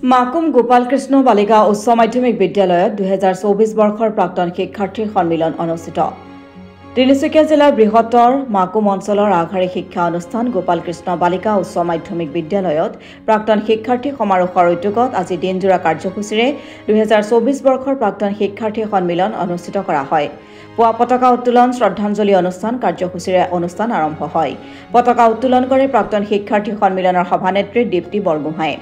মাকুম গোপালকৃষ্ণ বালিকা উচ্চ মাধ্যমিক বিদ্যালয়ত 2024 বৰ্ষৰ প্ৰাক্তন শিক্ষাৰ্থীৰ সন্মিলন অনুষ্ঠিত। তিনিচুকীয়া জিলাৰ বৃহত্তৰ মাকুম অঞ্চলৰ আগশাৰী শিক্ষা অনুষ্ঠান গোপালকৃষ্ণ বালিকা উচ্চ মাধ্যমিক বিদ্যালয়ত প্ৰাক্তন শিক্ষাৰ্থী সমাৰোহৰ উদ্যোগত আজি দিনজোৰা কাৰ্যসূচীৰে 2024 বৰ্ষৰ প্ৰাক্তন শিক্ষাৰ্থী সন্মিলন অনুষ্ঠিত কৰা হয়। পুৱা পতাকা উত্তোলন শ্ৰদ্ধাঞ্জলি অনুষ্ঠান কাৰ্যসূচীৰে অনুষ্ঠান আৰম্ভ হয়। পতাকা উত্তোলন কৰে প্ৰাক্তন শিক্ষাৰ্থী সন্মিলনৰ সভানেত্ৰী দীপ্তি বৰগোহাঁই।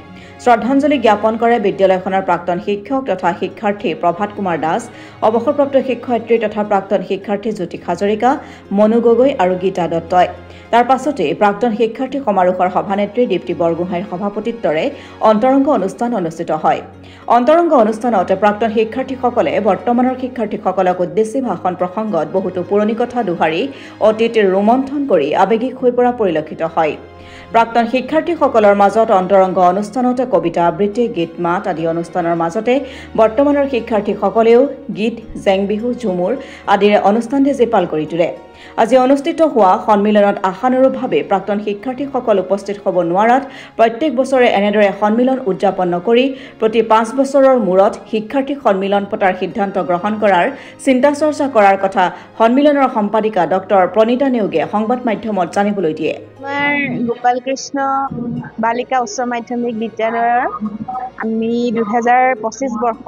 শ্ৰদ্ধাঞ্জলি জ্ঞাপন কৰে বিদ্যালয়খনৰ প্ৰাক্তন শিক্ষক তথা শিক্ষাৰ্থী প্ৰভাত কুমাৰ দাস, অৱসৰপ্ৰাপ্ত শিক্ষয়িত্ৰী তথা প্ৰাক্তন শিক্ষাৰ্থী জ্যোতি হাজৰিকা, মনু গগৈ আৰু গীতা দত্তই। তাৰ পাছতে প্ৰাক্তন শিক্ষাৰ্থী সমাৰোহৰ সভানেত্ৰী দীপ্তি বৰগোহাঁইৰ সভাপতিত্বৰে অন্তৰংগ অনুষ্ঠান অনুষ্ঠিত হয়। অন্তৰংগ অনুষ্ঠানত প্ৰাক্তন শিক্ষাৰ্থীসকলে বৰ্তমানৰ শিক্ষাৰ্থীসকলক উদ্দেশ্যি ভাষণ প্ৰসংগত বহুতো পুৰণি কথা দোহাৰি অতীত ৰোমন্থন কৰি আৱেগিক হৈ পৰা পৰিলক্ষিত হয়। প্ৰাক্তন শিক্ষাৰ্থীসকলৰ মাজত অন্তৰংগ অনুষ্ঠানত কবিতা আবৃত্তি, গীত মাত আদি অনুষ্ঠানৰ মাজতে বৰ্তমানৰ শিক্ষাৰ্থীসকলেও গীত, জেং বিহু, ঝুমুৰ আদিৰে অনুষ্ঠান জীপাল কৰি তোলে। আজি অনুষ্ঠিত হোৱা সন্মিলনত আশানুৰূপভাৱে প্ৰাক্তন শিক্ষাৰ্থীসকল উপস্থিত হ'ব নোৱাৰাত প্ৰত্যেক বছৰে এনেদৰে সন্মিলন উদযাপন নকৰি প্ৰতি 5 বছৰৰ মূৰত শিক্ষাৰ্থী সন্মিলন পতাৰ সিদ্ধান্ত গ্ৰহণ কৰাৰ চিন্তা চৰ্চা কৰাৰ কথা সন্মিলনৰ সম্পাদিকা ডক্টৰ প্ৰণীতা নেওগে সংবাদ মাধ্যমত জানিবলৈ দিয়ে। আমাৰ গোপালকৃষ্ণ বালিকা উচ্চ মাধ্যমিক বিদ্যালয়ৰ আমি 2025 বৰ্ষ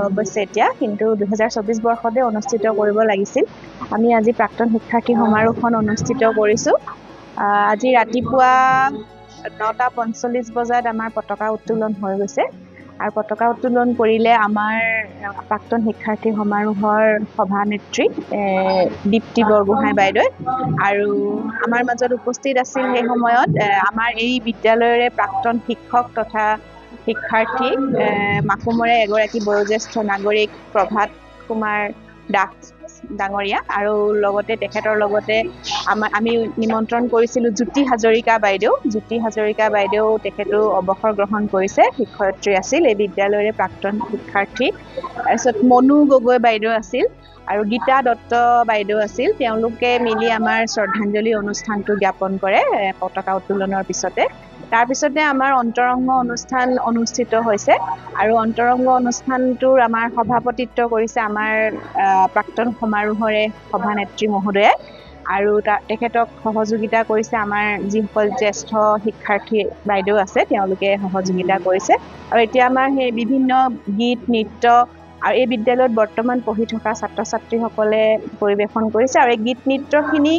অৱশ্যে এতিয়া, কিন্তু 2024 বৰ্ষতে অনুষ্ঠিত কৰিব লাগিছিল। আমি আজি প্ৰাক্তন শিক্ষাৰ্থী সমাৰোহখন অনুষ্ঠিত কৰিছোঁ। আজি ৰাতিপুৱা 9:45 বজাত আমাৰ পতাকা উত্তোলন হৈ গৈছে আৰু পতাকা উত্তোলন কৰিলে আমাৰ প্ৰাক্তন শিক্ষাৰ্থী সমাৰোহৰ সভানেত্ৰী দীপ্তি বৰগোহাঁই বাইদেউ আৰু আমাৰ মাজত উপস্থিত আছিল সেই সময়ত আমাৰ এই বিদ্যালয়ৰে প্ৰাক্তন শিক্ষক তথা শিক্ষাৰ্থী মাকুমৰে এগৰাকী বয়োজ্যেষ্ঠ নাগৰিক প্ৰভাত কুমাৰ দাস ডাঙৰীয়া আৰু লগতে তেখেতৰ লগতে আমি নিমন্ত্ৰণ কৰিছিলোঁ জ্যোতি হাজৰিকা বাইদেউ। জ্যোতি হাজৰিকা বাইদেউ তেখেতো অৱসৰ গ্ৰহণ কৰিছে, শিক্ষয়িত্ৰী আছিল এই বিদ্যালয়ৰে প্ৰাক্তন শিক্ষাৰ্থী। তাৰপিছত মনু গগৈ বাইদেউ আছিল আৰু গীতা দত্ত বাইদেউ আছিল। তেওঁলোকে মিলি আমাৰ শ্ৰদ্ধাঞ্জলি অনুষ্ঠানটো জ্ঞাপন কৰে পতাকা উত্তোলনৰ পিছতে। তাৰপিছতে আমাৰ অন্তৰংগ অনুষ্ঠান অনুষ্ঠিত হৈছে আৰু অন্তৰংগ অনুষ্ঠানটোৰ আমাৰ সভাপতিত্ব কৰিছে আমাৰ প্ৰাক্তন সমাৰোহৰে সভানেত্ৰী মহোদয়ে আৰু তেখেতক সহযোগিতা কৰিছে আমাৰ যিসকল জ্যেষ্ঠ শিক্ষাৰ্থী বাইদেউ আছে, তেওঁলোকে সহযোগিতা কৰিছে। আৰু এতিয়া আমাৰ সেই বিভিন্ন গীত, নৃত্য আৰু এই বিদ্যালয়ত বৰ্তমান পঢ়ি থকা ছাত্ৰ ছাত্ৰীসকলে পৰিৱেশন কৰিছে আৰু এই গীত নৃত্যখিনি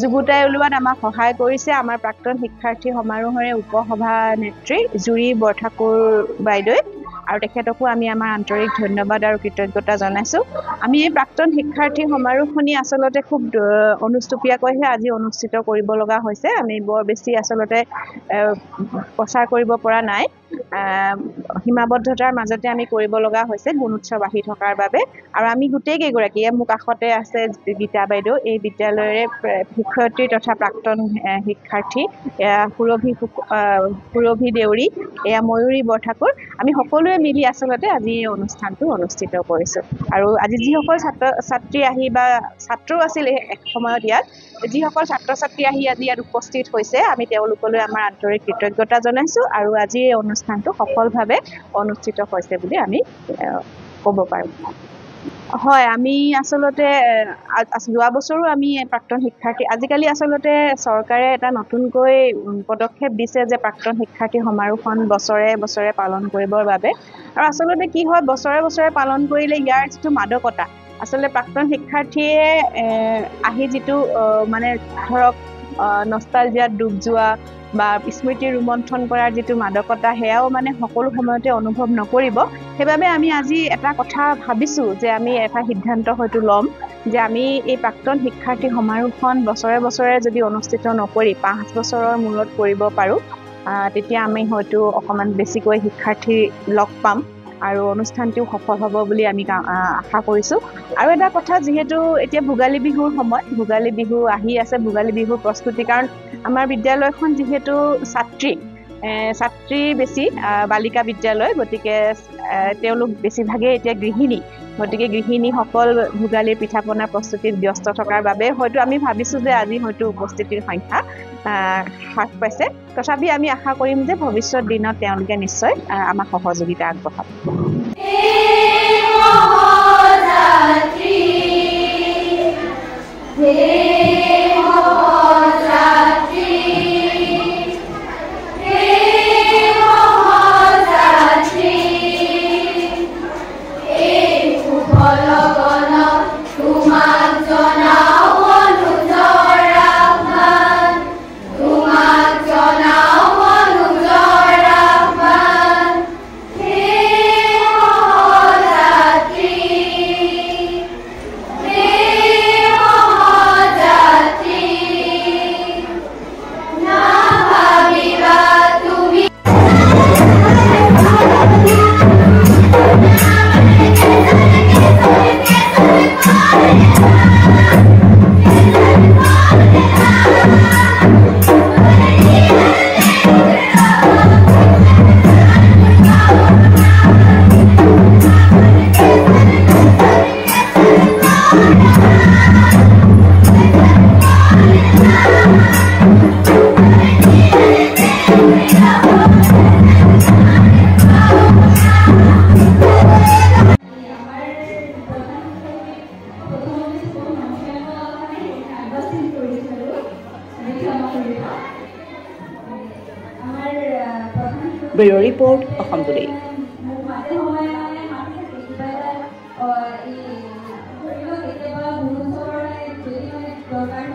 যুগুতাই উলিওৱাত আমাক সহায় কৰিছে আমাৰ প্ৰাক্তন শিক্ষাৰ্থী সমাৰোহৰে উপসভানেত্ৰী জুৰি বৰঠাকুৰ বাইদেউ আৰু তেখেতকো আমি আমাৰ আন্তৰিক ধন্যবাদ আৰু কৃতজ্ঞতা জনাইছোঁ। আমি এই প্ৰাক্তন শিক্ষাৰ্থী সমাৰোহখিনি আচলতে খুব অনুষ্টুপীয়াকৈহে আজি অনুষ্ঠিত কৰিব লগা হৈছে। আমি বৰ বেছি আচলতে প্ৰচাৰ কৰিব পৰা নাই, সীমাবদ্ধতাৰ মাজতে আমি কৰিব লগা হৈছে গুণোৎসৱ আহি থকাৰ বাবে। আৰু আমি গোটেইকেইগৰাকী, মোৰ কাষতে আছে গীতা বাইদেউ, এই বিদ্যালয়ৰে শিক্ষয়িত্ৰী তথা প্ৰাক্তন শিক্ষাৰ্থী, সুৰভি দেউৰী, এয়া ময়ূৰী বৰঠাকুৰ, আমি সকলোৱে মিলি আচলতে আজি এই অনুষ্ঠানটো অনুষ্ঠিত কৰিছোঁ। আৰু আজি যিসকল ছাত্ৰ ছাত্ৰী আহি বা ছাত্ৰও আছিল এক সময়ত ইয়াত, যিসকল ছাত্ৰ ছাত্ৰী আহি আজি ইয়াত উপস্থিত হৈছে, আমি তেওঁলোকলৈ আমাৰ আন্তৰিক কৃতজ্ঞতা জনাইছোঁ আৰু আজি এই অনুষ্ঠানটো সফলভাৱে অনুষ্ঠিত হৈছে বুলি আমি ক'ব পাৰোঁ। হয়, আমি আচলতে যোৱা বছৰো আমি প্ৰাক্তন শিক্ষাৰ্থী, আজিকালি আচলতে চৰকাৰে এটা নতুনকৈ পদক্ষেপ দিছে যে প্ৰাক্তন শিক্ষাৰ্থী সমাৰোহখন বছৰে বছৰে পালন কৰিবৰ বাবে। আৰু আচলতে কি হয়, বছৰে বছৰে পালন কৰিলে ইয়াৰ যিটো মাদকতা, আচলতে প্ৰাক্তন শিক্ষাৰ্থীয়ে আহি যিটো মানে ধৰক নষ্টালজিয়াত ডুব যোৱা বা স্মৃতি ৰোমন্থন কৰাৰ যিটো মাদকতা, সেয়াও মানে সকলো সময়তে অনুভৱ নকৰিব। সেইবাবে আমি আজি এটা কথা ভাবিছোঁ যে আমি এটা সিদ্ধান্ত হয়তো ল'ম যে আমি এই প্ৰাক্তন শিক্ষাৰ্থী সমাৰোহখন বছৰে বছৰে যদি অনুষ্ঠিত নকৰি 5 বছৰৰ মূৰত কৰিব পাৰোঁ, তেতিয়া আমি হয়তো অকণমান বেছিকৈ শিক্ষাৰ্থী লগ পাম আৰু অনুষ্ঠানটিও সফল হ'ব বুলি আমি আশা কৰিছোঁ। আৰু এটা কথা, যিহেতু এতিয়া ভোগালী বিহুৰ সময়, ভোগালী বিহু আহি আছে, ভোগালী বিহুৰ প্ৰস্তুতি, কাৰণ আমাৰ বিদ্যালয়খন যিহেতু ছাত্ৰী বেছি বালিকা বিদ্যালয়, গতিকে তেওঁলোক বেছিভাগেই এতিয়া গৃহিণী, গতিকে গৃহিণীসকল ভোগালীৰ পিঠা পনা প্ৰস্তুতিত ব্যস্ত থকাৰ বাবে হয়তো আমি ভাবিছোঁ যে আজি হয়তো উপস্থিতিৰ সংখ্যা হ্ৰাস পাইছে তথাপি আমি আশা কৰিম যে ভৱিষ্যত দিনত তেওঁলোকে নিশ্চয় আমাক সহযোগিতা আগবঢ়াব ব্যুৰ ৰিপৰ্ট অসম টুডে।